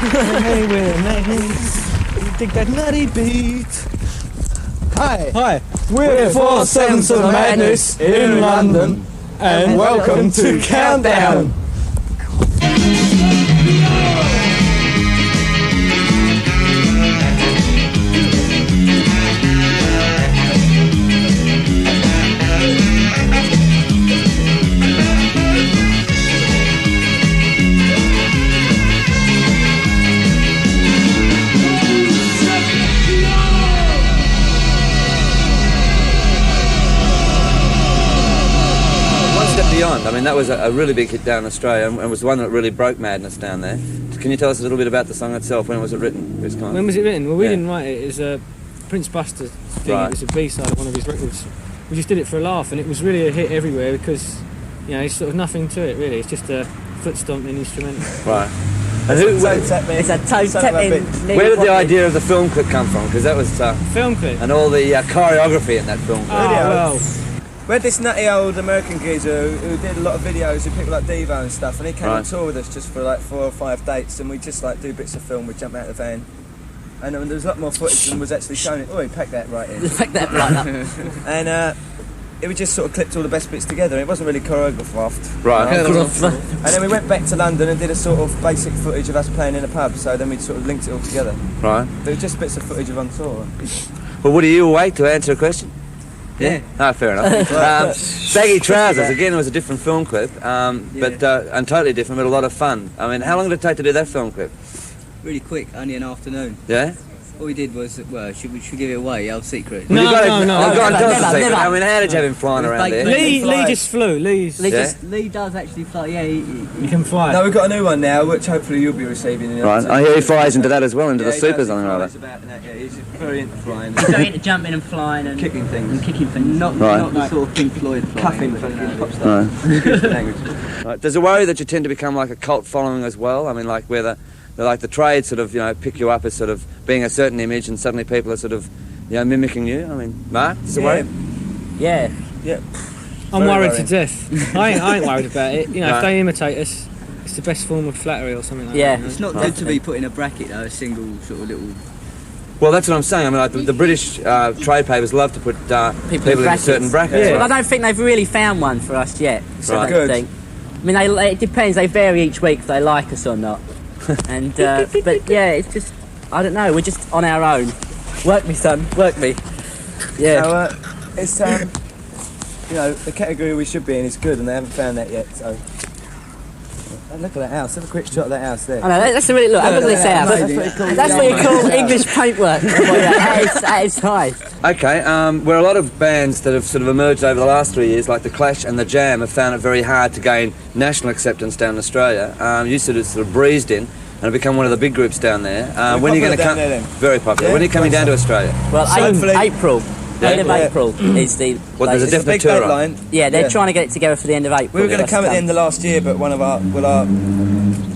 Hey, we're magnets. Dig that nutty beat. Hi. We're 4 Sevenths of Madness in London, and welcome to Countdown. Beyond. I mean, that was a really big hit down in Australia and was the one that really broke Madness down there. Can you tell us a little bit about the song itself? When was it written? When was it written? Well, we didn't write it. It was a Prince Buster thing. Right. It was a B-side of one of his records. We just did it for a laugh, and it was really a hit everywhere because, you know, it's sort of nothing to it really. It's just a foot stomping instrumental. Right. And it's a toe-tapping. Where did the idea of the film clip come from? Because that was film clip and all the choreography in that film clip. Oh, well. We had this nutty old American geezer who did a lot of videos with people like Devo and stuff, and he came on tour with us just for like 4 or 5 dates, and we just like do bits of film. We jump out of the van, and there was a lot more footage than was actually shown. Oh, he packed that right in. Packed that right up. And it was just sort of clipped all the best bits together. It wasn't really choreographed. Right. And then we went back to London and did a sort of basic footage of us playing in a pub. So then we sort of linked it all together. Right. But it was just bits of footage of on tour. Well, Woody, you awake to answer a question? Yeah. Oh, fair enough. Baggy Trousers, again, it was a different film clip, but and totally different, but a lot of fun. I mean, how long did it take to do that film clip? Really quick, only an afternoon. Yeah? All we did was, well, should we give it away, our secret? No. Go on, tell us the secret. Never. I mean, how did you have him flying around there? Lee just flew. Lee does actually fly, yeah. He can fly. No, we've got a new one now, which hopefully you'll be receiving. Right, I hear he flies into that as well, into the super something or other. He's very into flying. He's very into jumping and flying and kicking things. And kicking things. Not the sort of Pink Floyd flying. Cuffing pop stars. Right. Does it worry that you tend to become like a cult following as well? I mean, like where the trade sort of, you know, pick you up as sort of being a certain image and suddenly people are sort of, you know, mimicking you? I mean, Mark, does it worry? Yeah. I'm worried to death. I ain't worried about it. You know, if they imitate us, it's the best form of flattery or something like that. Yeah, it's not good to be put in a bracket though, a single sort of little... Well, that's what I'm saying. I mean, like, the British trade papers love to put people in certain brackets. Yeah. Well, I don't think they've really found one for us yet. So right. Good. I mean, it depends. They vary each week if they like us or not. And but yeah, it's just, I don't know. We're just on our own. Work me, son. Work me. Yeah. So it's you know, the category we should be in is good, and they haven't found that yet. So. Look at that house. Have a quick shot of that house there. I know, that's a really look. Look at this house. That's what you call English paintwork. That is high. Okay, where a lot of bands that have sort of emerged over the last 3 years, like The Clash and The Jam, have found it very hard to gain national acceptance down in Australia. You sort of breezed in and have become one of the big groups down there. When are you going to come? Very popular. Yeah? When are you coming down to Australia? Well, April. End of April is the... Well, there's a definite tour on. Yeah, they're trying to get it together for the end of April. We were going to come at the end of last year, but one of our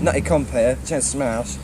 nutty compere, Chance Smash,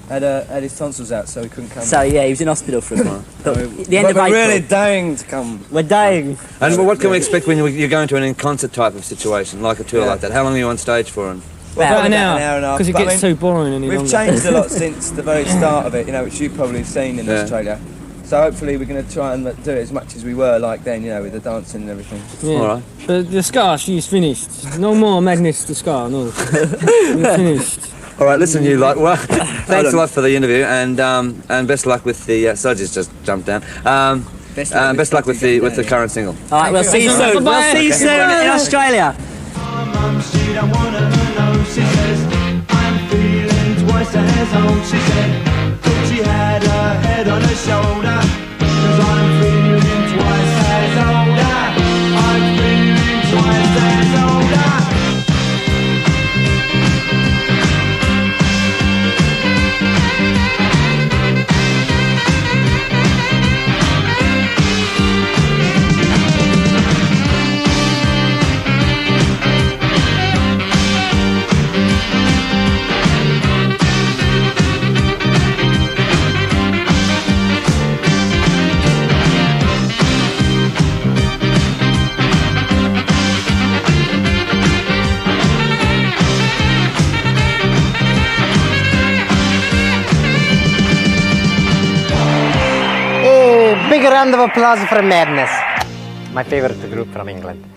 had his tonsils out, so he couldn't come. So yeah, he was in hospital for a while. But the end of April. April. We're really dying to come. We're dying. And what can we expect when you're going to an in-concert type of situation, like a tour like that? How long are you on stage for? About an hour and a half. because it gets too boring. We've changed a lot since the very start of it, you know, which you've probably seen in Australia. So hopefully we're going to try and do it as much as we were like then, you know, with the dancing and everything. Yeah. All right. But the scar, she's finished. No more Madness the scar, no. We're finished. All right, listen, you lot. Well, thanks a lot for the interview, and best luck with the. Sodges just jumped down. Best luck with the current single. All right, we'll see you soon. We'll see you soon in Australia. She don't wanna know. She says I'm feeling twice as old. She said she had her head on her shoulder. 'Cause I'm feeling twice as older. I'm feeling twice as older. big round of applause for Madness, my favorite group from England.